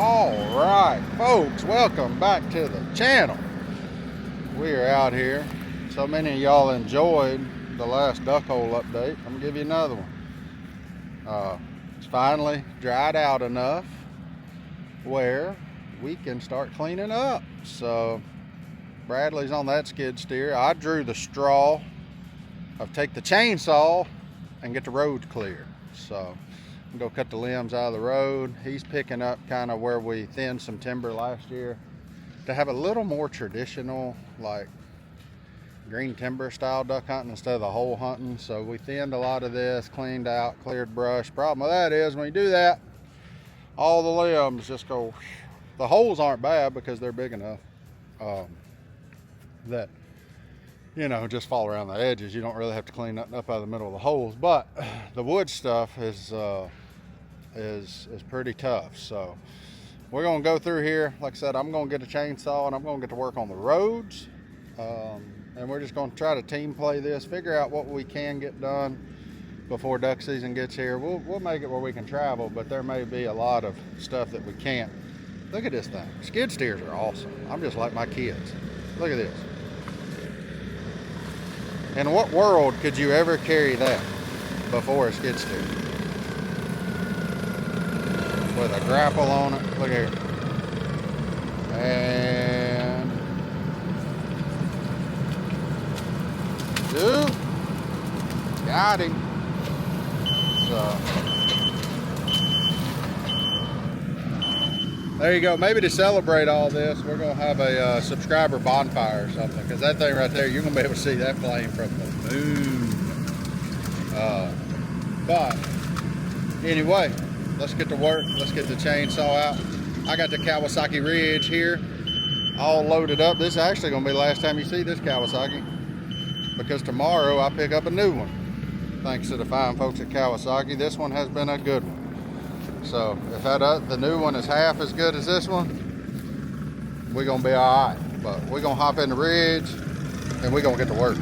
All right, folks, welcome back to the channel. We are out here. So many of y'all enjoyed the last duck hole update. I'm gonna give you another one. It's finally dried out enough where we can start cleaning up. So Bradley's on that skid steer. I drew the straw. I'll take the chainsaw and get the road clear. So I'm gonna cut the limbs out of the road. He's picking up kind of where we thinned some timber last year to have a little more traditional, like green timber style duck hunting instead of the hole hunting. So we thinned a lot of this, cleaned out, cleared brush. Problem with that is when you do that, all the limbs just go. The holes aren't bad because they're big enough that, you know, just fall around the edges. You don't really have to clean nothing up out of the middle of the holes. But the wood stuff is pretty tough. So we're gonna go through here. Like I said, I'm gonna get a chainsaw and I'm gonna get to work on the roads. And we're just gonna try to team play this, figure out what we can get done before duck season gets here. We'll make it where we can travel, but there may be a lot of stuff that we can't. Look at this thing. Skid steers are awesome. I'm just like my kids. Look at this. In what world could you ever carry that before a skid steer? With a grapple on it. Look here. And dude, got him. So there you go. Maybe to celebrate all this, we're gonna have a subscriber bonfire or something, because that thing right there, you're gonna be able to see that flame from the moon. But anyway, let's get to work. Let's get the chainsaw out. I got the Kawasaki Ridge here all loaded up. This is actually gonna be the last time you see this Kawasaki, because tomorrow I pick up a new one. Thanks to the fine folks at Kawasaki. This one has been a good one. So if the new one is half as good as this one, we're gonna be all right. But we're gonna hop in the Ridge and we're gonna get to work.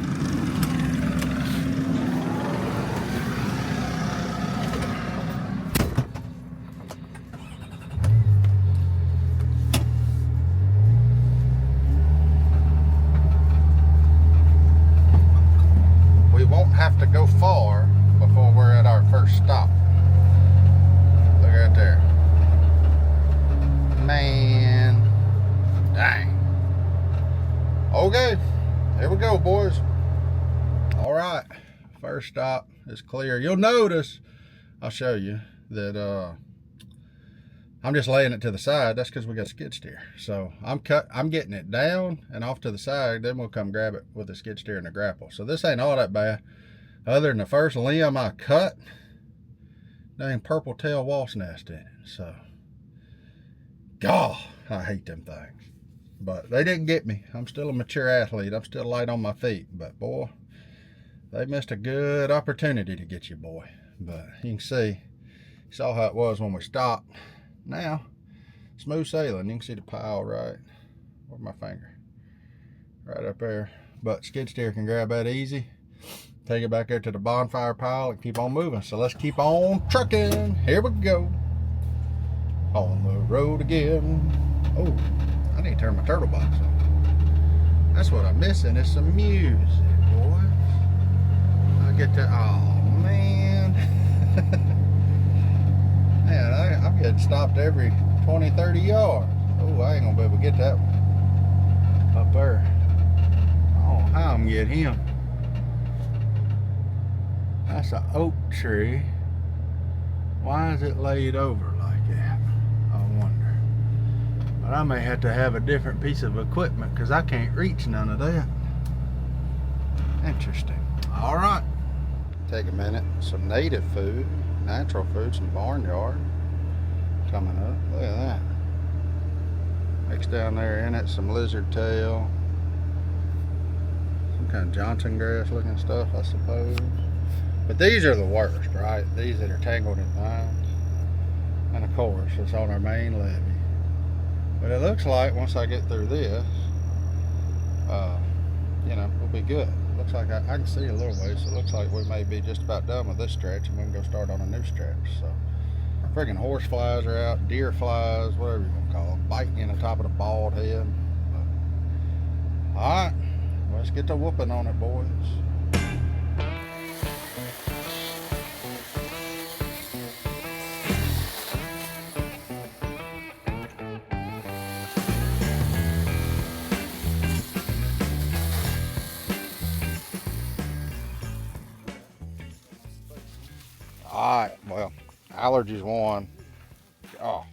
We won't have to go far before we're at our first stop. Right there. Man. Dang. Okay. Here we go, boys. All right. First stop is clear. You'll notice, I'll show you, that I'm just laying it to the side. That's because we got a skid steer. So I'm getting it down and off to the side. Then we'll come grab it with the skid steer and the grapple. So this ain't all that bad. Other than the first limb I cut, dang purple tail wasp nest in it. So, God, I hate them things. But they didn't get me. I'm still a mature athlete. I'm still light on my feet. But boy, they missed a good opportunity to get you, boy. But you can see, you saw how it was when we stopped. Now, smooth sailing. You can see the pile right. Where's my finger? Right up there. But skid steer can grab that easy. Take it back there to the bonfire pile and keep on moving. So let's keep on trucking. Here we go. On the road again. Oh, I need to turn my turtle box on. That's what I'm missing, is some music, boy. I get to, oh man. Man, I'm getting stopped every 20, 30 yards. Oh, I ain't gonna be able to get that one up there. I don't know how I'm gonna get him. That's an oak tree. Why is it laid over like that? I wonder. But I may have to have a different piece of equipment because I can't reach none of that. Interesting. All right. Take a minute. Some native food, natural food, some barnyard coming up. Look at that. Mixed down there in it, some lizard tail. Some kind of Johnson grass looking stuff, I suppose. But these are the worst, right? These that are tangled in vines. And of course, it's on our main levee. But it looks like once I get through this, you know, we'll be good. Looks like I can see a little ways, so it looks like we may be just about done with this stretch and we can go start on a new stretch. So Friggin' horse flies are out, deer flies, whatever you want to call them, biting in the top of the bald head. Alright, let's get to whooping on it, boys. Alright, well, allergies won. Oh,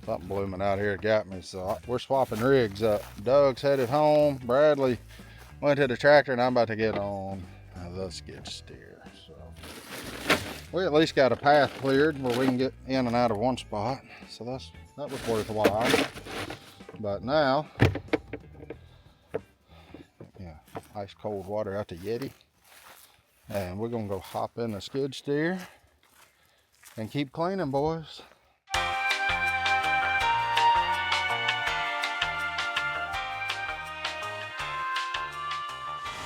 something blooming out here got me, so we're swapping rigs up. Doug's headed home. Bradley went to the tractor, and I'm about to get on the skid steer. So we at least got a path cleared where we can get in and out of one spot. So that was worthwhile. But now, yeah, ice cold water out the Yeti. And we're gonna go hop in the skid steer and keep cleaning, boys.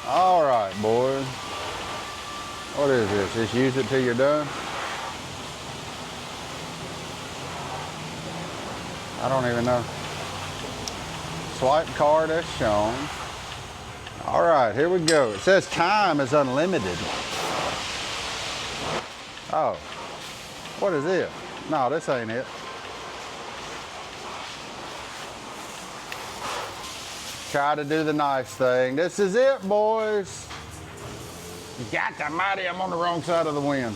All right, boys. What is this? Just use it till you're done? I don't even know. Swipe card as shown. All right, here we go. It says time is unlimited. Oh, what is it? No, this ain't it. Try to do the nice thing. This is it, boys. Got the mighty, I'm on the wrong side of the wind.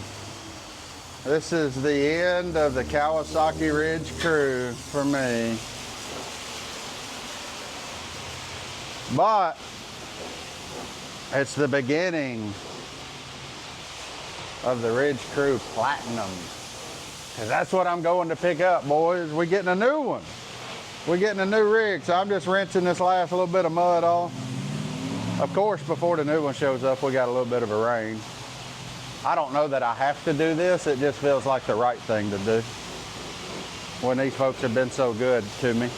This is the end of the Kawasaki Ridge crew for me. But it's the beginning of the Ridge Crew Platinum. Cause that's what I'm going to pick up, boys. We're getting a new one. We're getting a new rig, so I'm just rinsing this last little bit of mud off. Of course, before the new one shows up, we got a little bit of a rain. I don't know that I have to do this. It just feels like the right thing to do when these folks have been so good to me.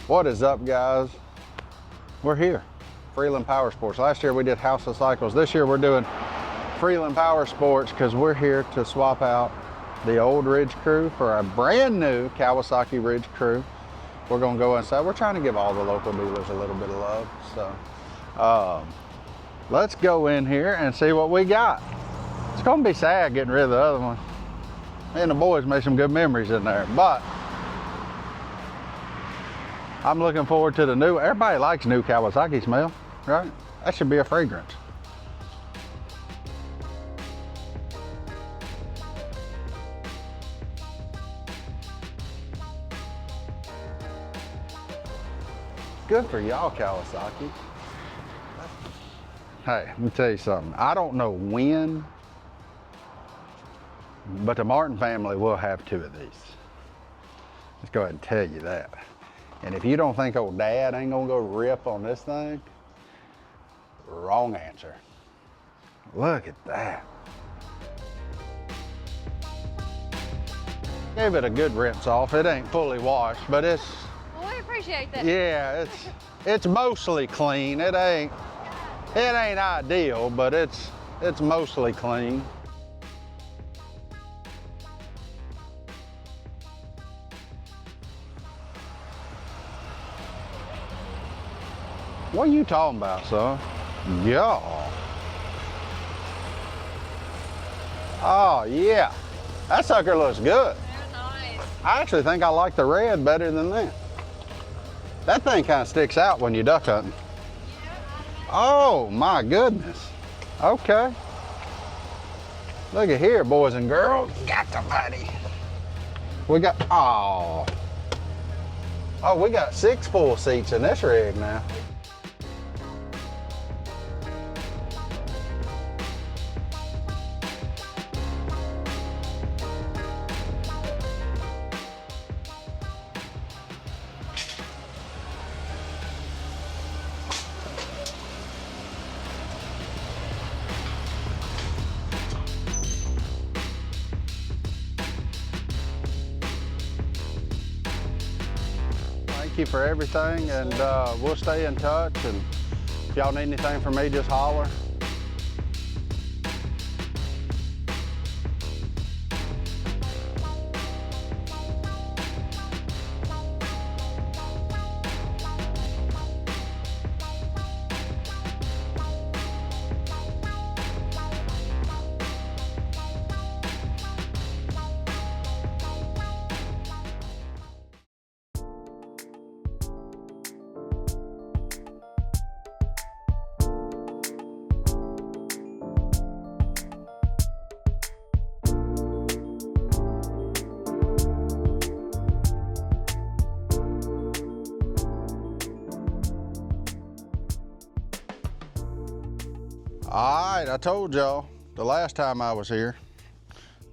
What is up, guys? We're here, Freeland Power Sports. Last year we did House of Cycles. This year we're doing Freeland Power Sports because we're here to swap out the old Ridge Crew for a brand new Kawasaki Ridge Crew. We're gonna go inside. We're trying to give all the local dealers a little bit of love. So let's go in here and see what we got. It's gonna be sad getting rid of the other one. Me and the boys made some good memories in there, but I'm looking forward to the new. Everybody likes new Kawasaki smell, right? That should be a fragrance. Good for y'all, Kawasaki. Hey, let me tell you something. I don't know when, but the Martin family will have 2 of these. Let's go ahead and tell you that. And if you don't think old Dad ain't gonna go rip on this thing, wrong answer. Look at that. Gave it a good rinse off. It ain't fully washed, but it's... Well, we appreciate that. Yeah, it's mostly clean. It ain't ideal, but it's mostly clean. What are you talking about, son? Yeah. Oh, yeah. That sucker looks good. They're nice. I actually think I like the red better than that. That thing kind of sticks out when you duck hunting. Oh, my goodness. Okay. Look at here, boys and girls. Got the buddy. We got, oh, we got 6 full seats in this rig now. thank you for everything, and we'll stay in touch. And if y'all need anything from me, just holler. All right, I told y'all the last time I was here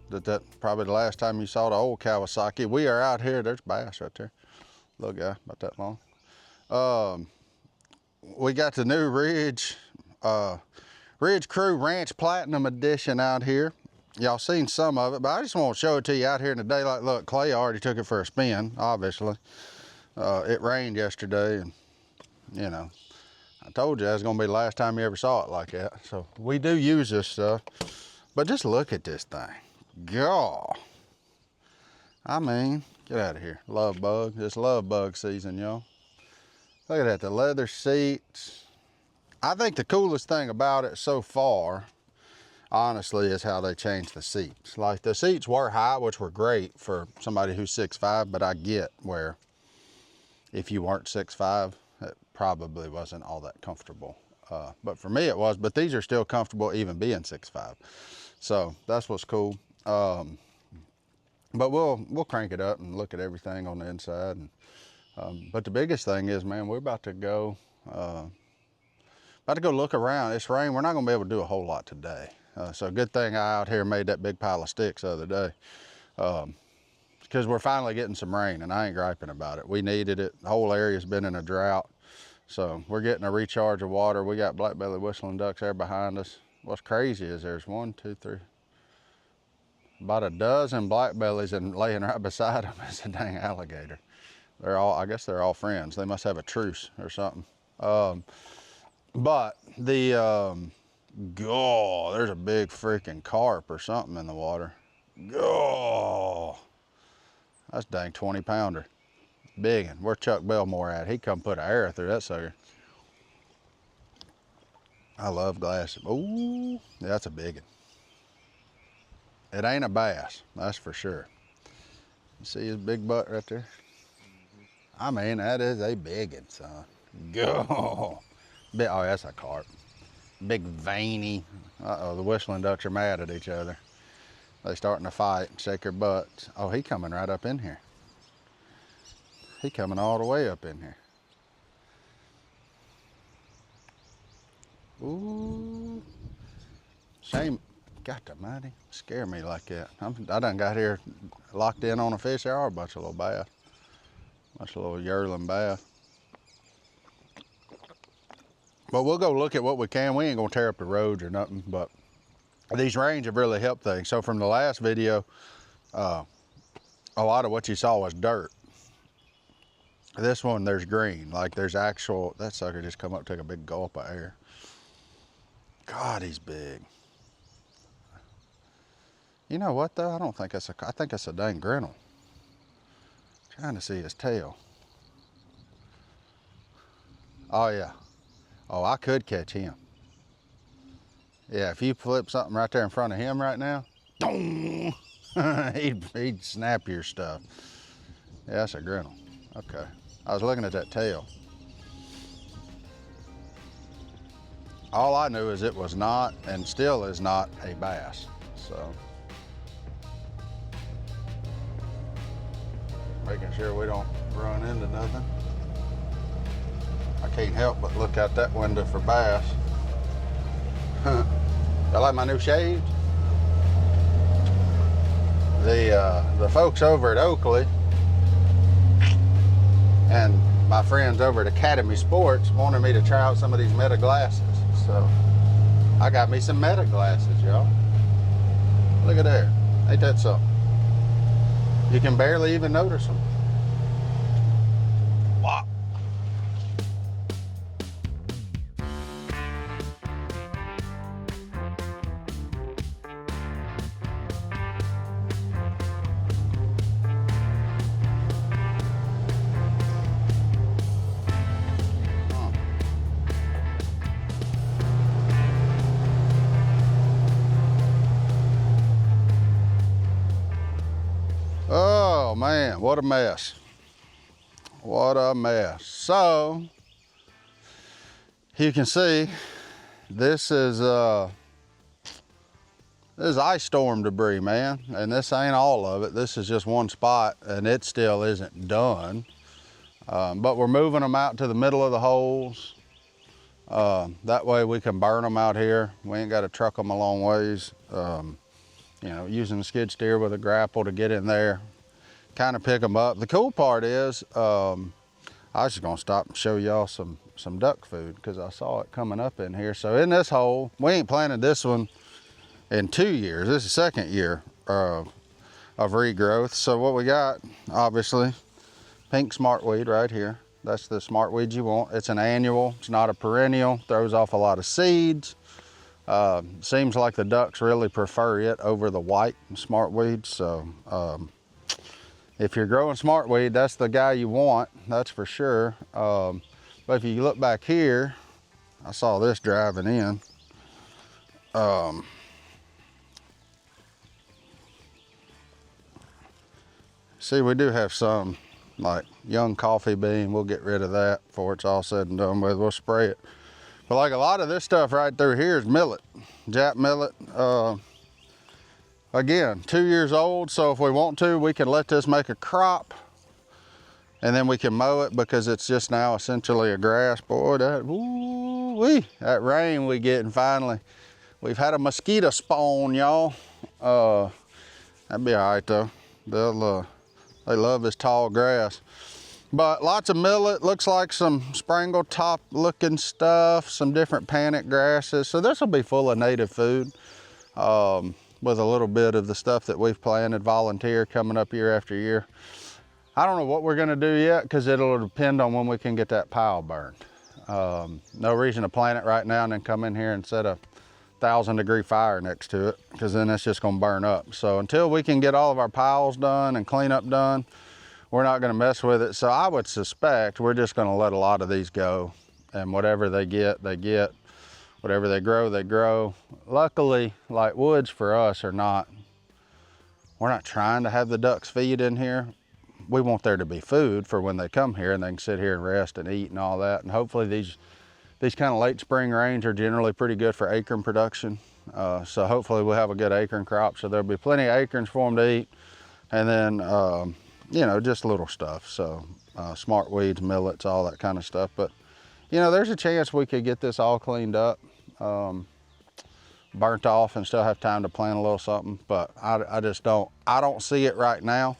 that probably the last time you saw the old Kawasaki. We are out here. There's bass right there. Little guy, about that long. We got the new Ridge Crew Ranch Platinum Edition out here. Y'all seen some of it, but I just want to show it to you out here in the daylight. Look, Clay already took it for a spin, obviously. It rained yesterday, and you know, I told you that was gonna be the last time you ever saw it like that. So we do use this stuff, but just look at this thing. God, I mean, get out of here. Love bug, it's love bug season, y'all. Look at that, the leather seats. I think the coolest thing about it so far, honestly, is how they changed the seats. Like the seats were high, which were great for somebody who's 6'5", but I get where if you weren't 6'5", it probably wasn't all that comfortable. But for me it was, but these are still comfortable even being 6'5". So that's what's cool. But we'll crank it up and look at everything on the inside. And, but the biggest thing is, man, we're about to go look around. It's rain, we're not gonna be able to do a whole lot today. So good thing I out here made that big pile of sticks the other day. Because we're finally getting some rain, and I ain't griping about it. We needed it. The whole area's been in a drought. So we're getting a recharge of water. We got black belly whistling ducks there behind us. What's crazy is there's 1, 2, 3, about a dozen black bellies, and laying right beside them is a dang alligator. They're all, I guess they're all friends. They must have a truce or something. But the, God, there's a big freaking carp or something in the water. God. That's a dang 20-pounder. Big one. Where's Chuck Belmore at? He come put an arrow through that sucker. I love glasses. Ooh, yeah, that's a big one. It ain't a bass, that's for sure. You see his big butt right there? I mean, that is a big one, son. Go. Oh, that's a carp. Big veiny. Uh-oh, the whistling ducks are mad at each other. They starting to fight and shake their butts. Oh, he coming right up in here. He coming all the way up in here. Ooh. Shame. God almighty. Scare me like that. I done got here locked in on a fish. There are a bunch of little bass. Bunch of little yearling bass. But we'll go look at what we can. We ain't gonna tear up the roads or nothing, but these rains have really helped things. So from the last video, a lot of what you saw was dirt. This one, there's green. Like there's actual, that sucker just come up, take a big gulp of air. God, he's big. You know what though? I don't think that's I think that's a dang grinnell. Trying to see his tail. Oh yeah. Oh, I could catch him. Yeah, if you flip something right there in front of him right now, he'd snap your stuff. Yeah, that's a grinnell. Okay. I was looking at that tail. All I knew is it was not, and still is not, a bass. So, making sure we don't run into nothing. I can't help but look out that window for bass. I like my new shades. The folks over at Oakley and my friends over at Academy Sports wanted me to try out some of these Meta glasses. So I got me some Meta glasses, y'all. Look at there. Ain't that something? You can barely even notice them. Wop. Oh man, what a mess. What a mess. So, you can see, this is ice storm debris, man. And this ain't all of it. This is just one spot and it still isn't done. But we're moving them out to the middle of the holes. That way we can burn them out here. We ain't got to truck them a long ways. You know, using the skid steer with a grapple to get in there, kind of pick them up. The cool part is, I was just gonna stop and show y'all some duck food because I saw it coming up in here. So in this hole, we ain't planted this one in 2 years. This is the second year of regrowth. So what we got, obviously, pink smartweed right here. That's the smartweed you want. It's an annual, it's not a perennial, throws off a lot of seeds. Seems like the ducks really prefer it over the white smartweed. So if you're growing smartweed, that's the guy you want, that's for sure. But if you look back here, I saw this driving in. See, we do have some like young coffee bean. We'll get rid of that before it's all said and done with. We'll spray it. But like a lot of this stuff right through here is millet, Jap millet. Again, 2 years old, so if we want to, we can let this make a crop and then we can mow it because it's just now essentially a grass. Boy, that, woo-wee, that rain we getting finally. We've had a mosquito spawn, y'all. That'd be all right though. They love this tall grass. But lots of millet, looks like some sprangle top looking stuff, some different panic grasses. So this will be full of native food with a little bit of the stuff that we've planted volunteer coming up year after year. I don't know what we're gonna do yet because it'll depend on when we can get that pile burned. No reason to plant it right now and then come in here and set a 1,000-degree fire next to it because then it's just gonna burn up. So until we can get all of our piles done and cleanup done, we're not gonna mess with it. So I would suspect we're just gonna let a lot of these go, and whatever they get, they get. Whatever they grow, they grow. Luckily, like woods for us we're not trying to have the ducks feed in here. We want there to be food for when they come here and they can sit here and rest and eat and all that. And hopefully these kind of late spring rains are generally pretty good for acorn production. So hopefully we'll have a good acorn crop. So there'll be plenty of acorns for them to eat. And then, you know, just little stuff. So smart weeds, millets, all that kind of stuff. But, you know, there's a chance we could get this all cleaned up, burnt off and still have time to plant a little something. But I just don't see it right now,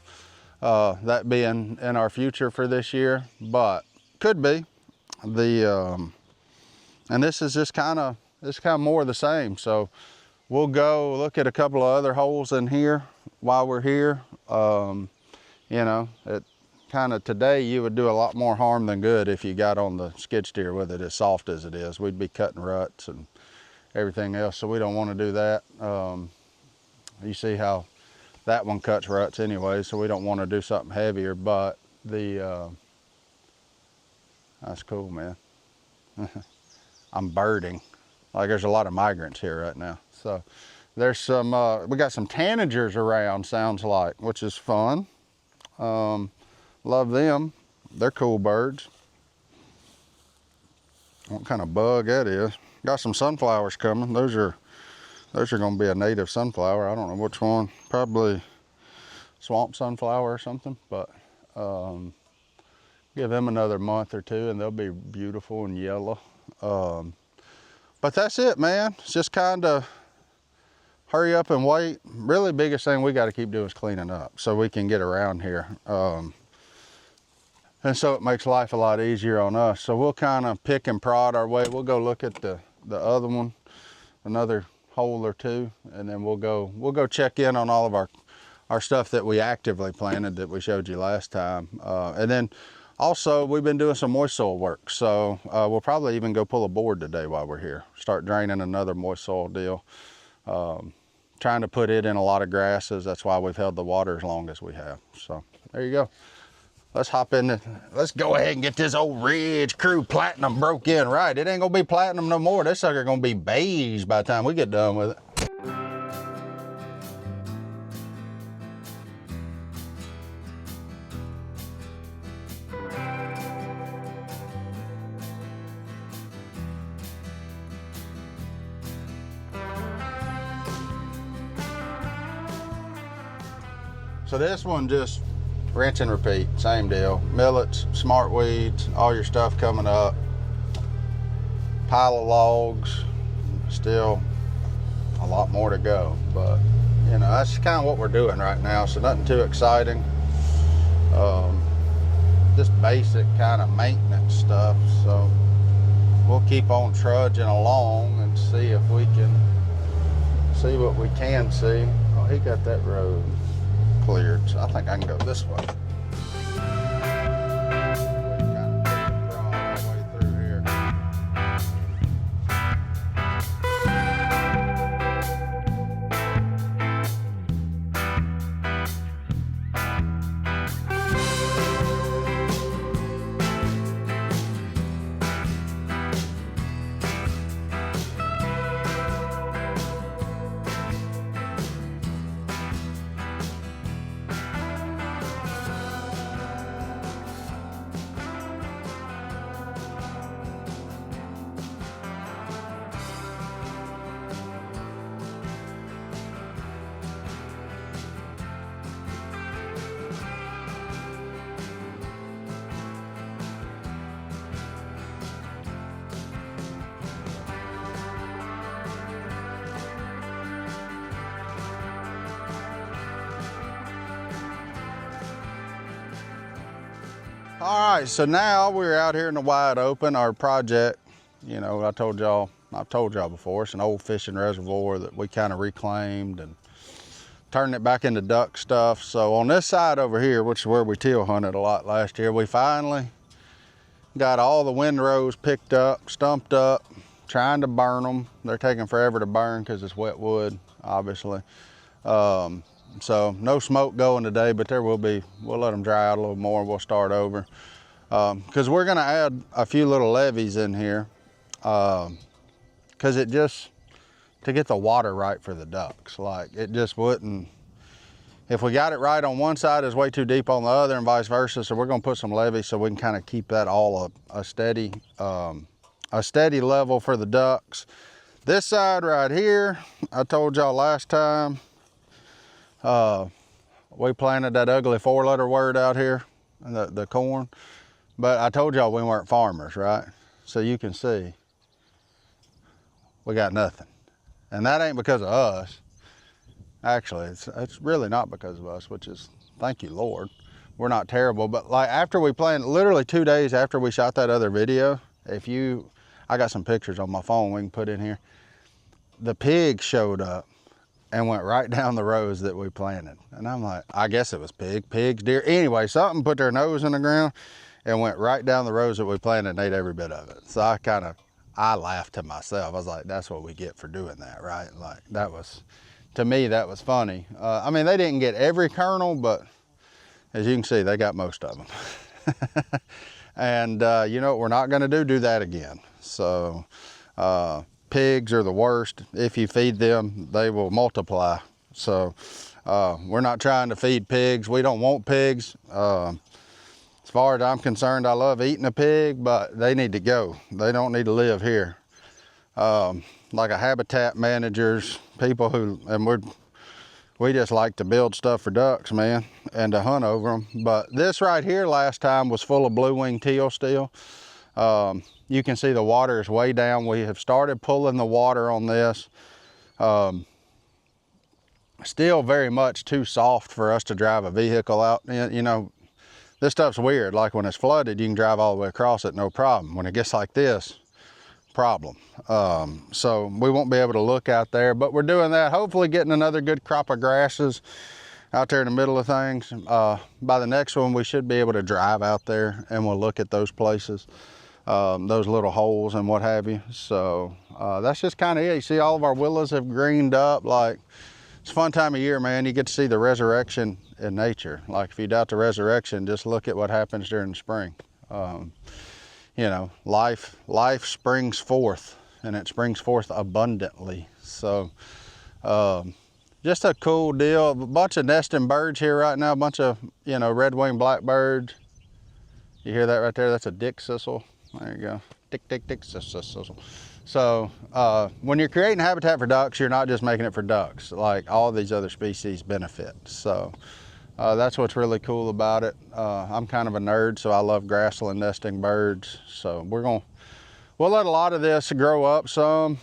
that being in our future for this year, but could be. And this is just kind of more of the same. So we'll go look at a couple of other holes in here while we're here. You know, it kind of today you would do a lot more harm than good if you got on the skid steer with it as soft as it is. We'd be cutting ruts and everything else, so we don't want to do that. You see how that one cuts ruts anyway, so we don't want to do something heavier. But that's cool, man. I'm birding. Like there's a lot of migrants here right now. So there's some, we got some tanagers around, sounds like, which is fun. Love them. They're cool birds. What kind of bug that is. Got some sunflowers coming. Those are gonna be a native sunflower. I don't know which one. Probably swamp sunflower or something, but give them another month or two and they'll be beautiful and yellow. But that's it, man. It's just kind of hurry up and wait. Really biggest thing we got to keep doing is cleaning up so we can get around here. And so it makes life a lot easier on us. So we'll kind of pick and prod our way. We'll go look at the other one, another hole or two, and then we'll go check in on all of our stuff that we actively planted that we showed you last time. And then Also, we've been doing some moist soil work, so we'll probably even go pull a board today while we're here. Start draining another moist soil deal. Trying to put it in a lot of grasses. That's why we've held the water as long as we have. So there you go. Let's hop in. Let's go ahead and get this old Ridge Crew Platinum broke in right. It ain't gonna be platinum no more. This sucker gonna be beige by the time we get done with it. So this one just rinse and repeat, same deal. Millets, smart weeds, all your stuff coming up. Pile of logs, still a lot more to go, but you know, that's kind of what we're doing right now. So nothing too exciting. Just basic kind of maintenance stuff. So we'll keep on trudging along and see if we can see what we can see. Oh, he got that road cleared, so I think I can go this way. All right, so now we're out here in the wide open. Our project, you know, I've told y'all before, it's an old fishing reservoir that we kind of reclaimed and turned it back into duck stuff. So on this side over here, which is where we teal hunted a lot last year, we finally got all the windrows picked up, stumped up, trying to burn them. They're taking forever to burn because it's wet wood, obviously. So no smoke going today, but there will be. We'll let them dry out a little more. We'll start over because we're going to add a few little levees in here because it just, to get the water right for the ducks. Like it just wouldn't, if we got it right on one side, it's way too deep on the other and vice versa. So we're going to put some levees so we can kind of keep that all a steady level for the ducks. This side right here, I told y'all last time, we planted that ugly 4-letter word out here, the corn, but I told y'all we weren't farmers, right? So you can see we got nothing, and that ain't because of us. Actually, it's really not because of us, which is, thank you Lord, we're not terrible. But like after we planted, literally 2 days after we shot that other video, I got some pictures on my phone we can put in here. The pigs showed up and went right down the rows that we planted. And I'm like, I guess it was pigs, deer. Anyway, something put their nose in the ground and went right down the rows that we planted and ate every bit of it. So I laughed to myself. I was like, that's what we get for doing that, right? Like that was, to me, that was funny. I mean, they didn't get every kernel, but as you can see, they got most of them. And you know what we're not gonna do that again. So, pigs are the worst. If you feed them, they will multiply. So we're not trying to feed pigs. We don't want pigs. As far as I'm concerned, I love eating a pig, but they need to go. They don't need to live here. Like a habitat managers, people who, and we just like to build stuff for ducks, man, and to hunt over them. But this right here last time was full of blue-winged teal still. You can see the water is way down. We have started pulling the water on this. Still very much too soft for us to drive a vehicle out. You know, this stuff's weird. Like when it's flooded, you can drive all the way across it, no problem. When it gets like this, problem. So we won't be able to look out there, but we're doing that. Hopefully getting another good crop of grasses. out there in the middle of things. By the next one, we should be able to drive out there and we'll look at those places, those little holes and what have you. So that's just kind of it. You see all of our willows have greened up. Like, it's a fun time of year, man. You get to see the resurrection in nature. Like, if you doubt the resurrection, just look at what happens during the spring. You know, life springs forth, and it springs forth abundantly. So just a cool deal. A bunch of nesting birds here right now, a bunch of, you know, red-winged blackbirds. You hear that right there? That's a dick sissel. There you go. Dick sissel. So when you're creating habitat for ducks, you're not just making it for ducks. Like, all these other species benefit. So that's what's really cool about it. I'm kind of a nerd, so I love grassland nesting birds. So we'll let a lot of this grow up some,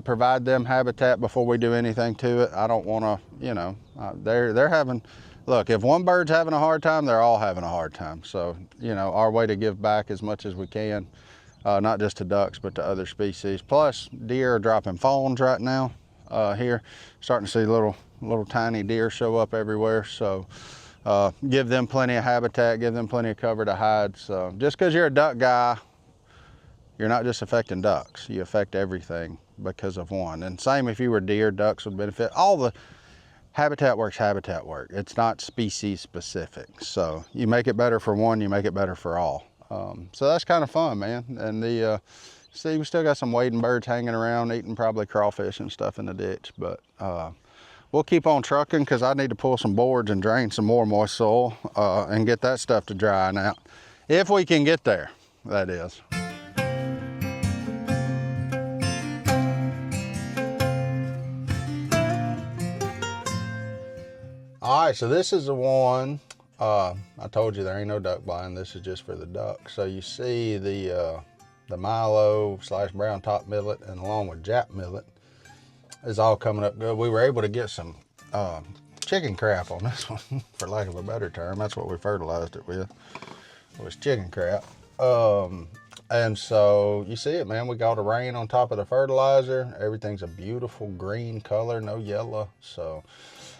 provide them habitat before we do anything to it. I don't want to, you know, they're having, look, if one bird's having a hard time, they're all having a hard time. So, you know, our way to give back as much as we can, not just to ducks, but to other species. Plus, deer are dropping fawns right now here. Starting to see little tiny deer show up everywhere. So give them plenty of habitat, give them plenty of cover to hide. So just because you're a duck guy, you're not just affecting ducks, you affect everything because of one. And same if you were deer, ducks would benefit. All the habitat work. It's not species specific. So you make it better for one, you make it better for all. So that's kind of fun, man. And see, we still got some wading birds hanging around, eating probably crawfish and stuff in the ditch. But we'll keep on trucking because I need to pull some boards and drain some more moist soil and get that stuff to drying out. If we can get there, that is. All right, so this is the one, I told you there ain't no duck blind. This is just for the ducks. So you see the Milo / brown top millet, and along with Jap millet is all coming up good. We were able to get some chicken crap on this one, for lack of a better term. That's what we fertilized it with, was chicken crap. And so you see it, man. We got the rain on top of the fertilizer. Everything's a beautiful green color, no yellow. So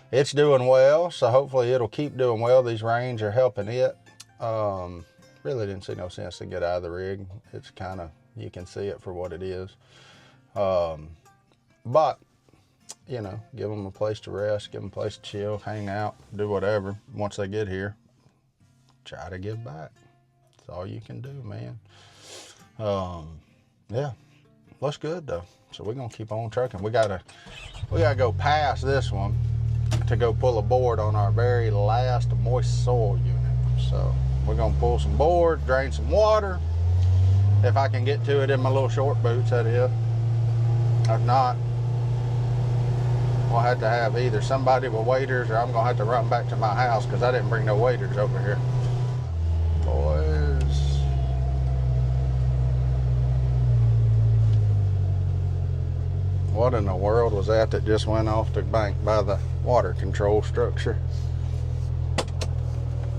it's doing well, so hopefully it'll keep doing well. These rains are helping it. Really didn't see no sense to get out of the rig. It's kind of, you can see it for what it is. But, you know, give them a place to rest, give them a place to chill, hang out, do whatever. Once they get here, try to give back. That's all you can do, man. Yeah, looks good though. So we're gonna keep on trucking. We gotta go past this one to go pull a board on our very last moist soil unit. So we're gonna pull some board, drain some water. If I can get to it in my little short boots, that is. If not, we'll have to have either somebody with waders, or I'm gonna have to run back to my house because I didn't bring no waders over here. Boys. What in the world was that just went off the bank by the water control structure?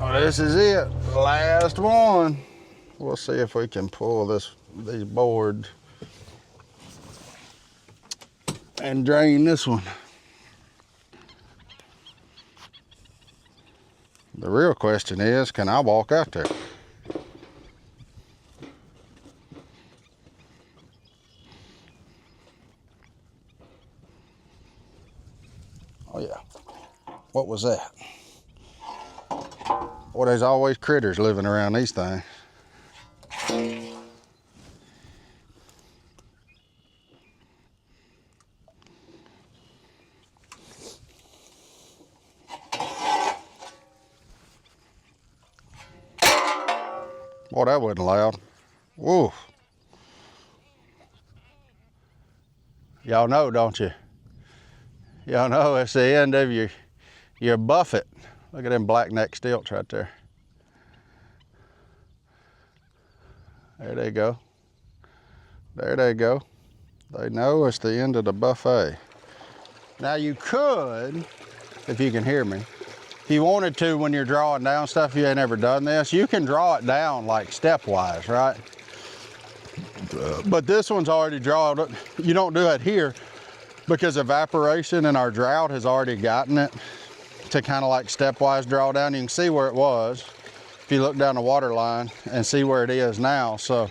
Oh, this is it. Last one. We'll see if we can pull these boards and drain this one. The real question is, can I walk out there? Oh yeah, what was that? Boy, there's always critters living around these things. Boy, that wasn't loud. Whoa. Y'all know, don't you? Y'all know it's the end of your buffet. Look at them black neck stilts right there. There they go. There they go. They know it's the end of the buffet. Now you could, if you can hear me, if you wanted to, when you're drawing down stuff, if you ain't ever done this, you can draw it down like stepwise, right? But this one's already drawn. You don't do it here because evaporation and our drought has already gotten it. to kind of like stepwise draw down. You can see where it was if you look down the water line and see where it is now. So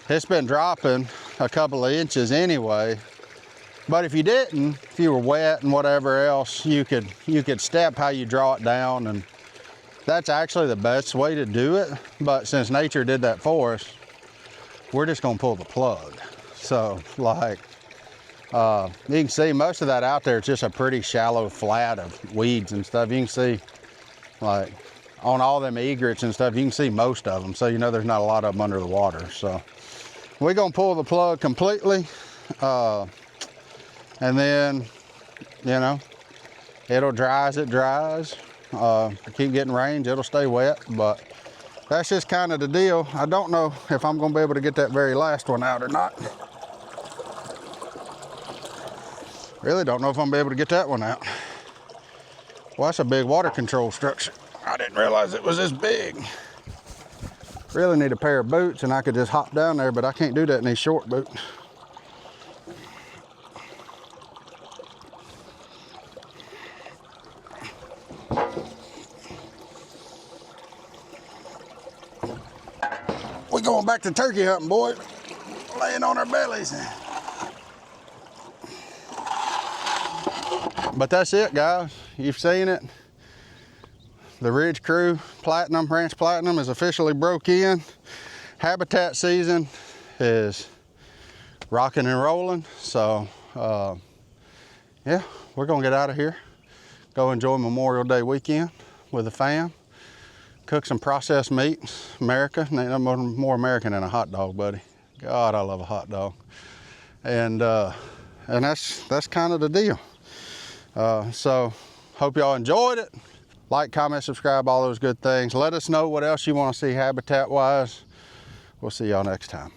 it's been dropping a couple of inches anyway. But if you didn't, if you were wet and whatever else, you could step how you draw it down, and that's actually the best way to do it. But since nature did that for us, we're just gonna pull the plug. So like, you can see most of that out there, it's just a pretty shallow flat of weeds and stuff. You can see like on all them egrets and stuff, you can see most of them. So you know there's not a lot of them under the water. So we're gonna pull the plug completely. And then, you know, it'll dry as it dries. Keep getting rains, it'll stay wet, but that's just kind of the deal. I don't know if I'm gonna be able to get that very last one out or not. Really don't know if I'm gonna be able to get that one out. Well, that's a big water control structure. I didn't realize it was this big. Really need a pair of boots and I could just hop down there, but I can't do that in these short boots. We're going back to turkey hunting, boy. Laying on our bellies. But that's it, guys. You've seen it. The Ridge Crew Platinum, Ranch Platinum is officially broke in. Habitat season is rocking and rolling. So, yeah, we're gonna get out of here. Go enjoy Memorial Day weekend with the fam. Cook some processed meats. America, ain't nothing more American than a hot dog, buddy. God, I love a hot dog. And that's kind of the deal. So hope y'all enjoyed it. Like, comment, subscribe, all those good things. Let us know what else you want to see habitat wise. We'll see y'all next time.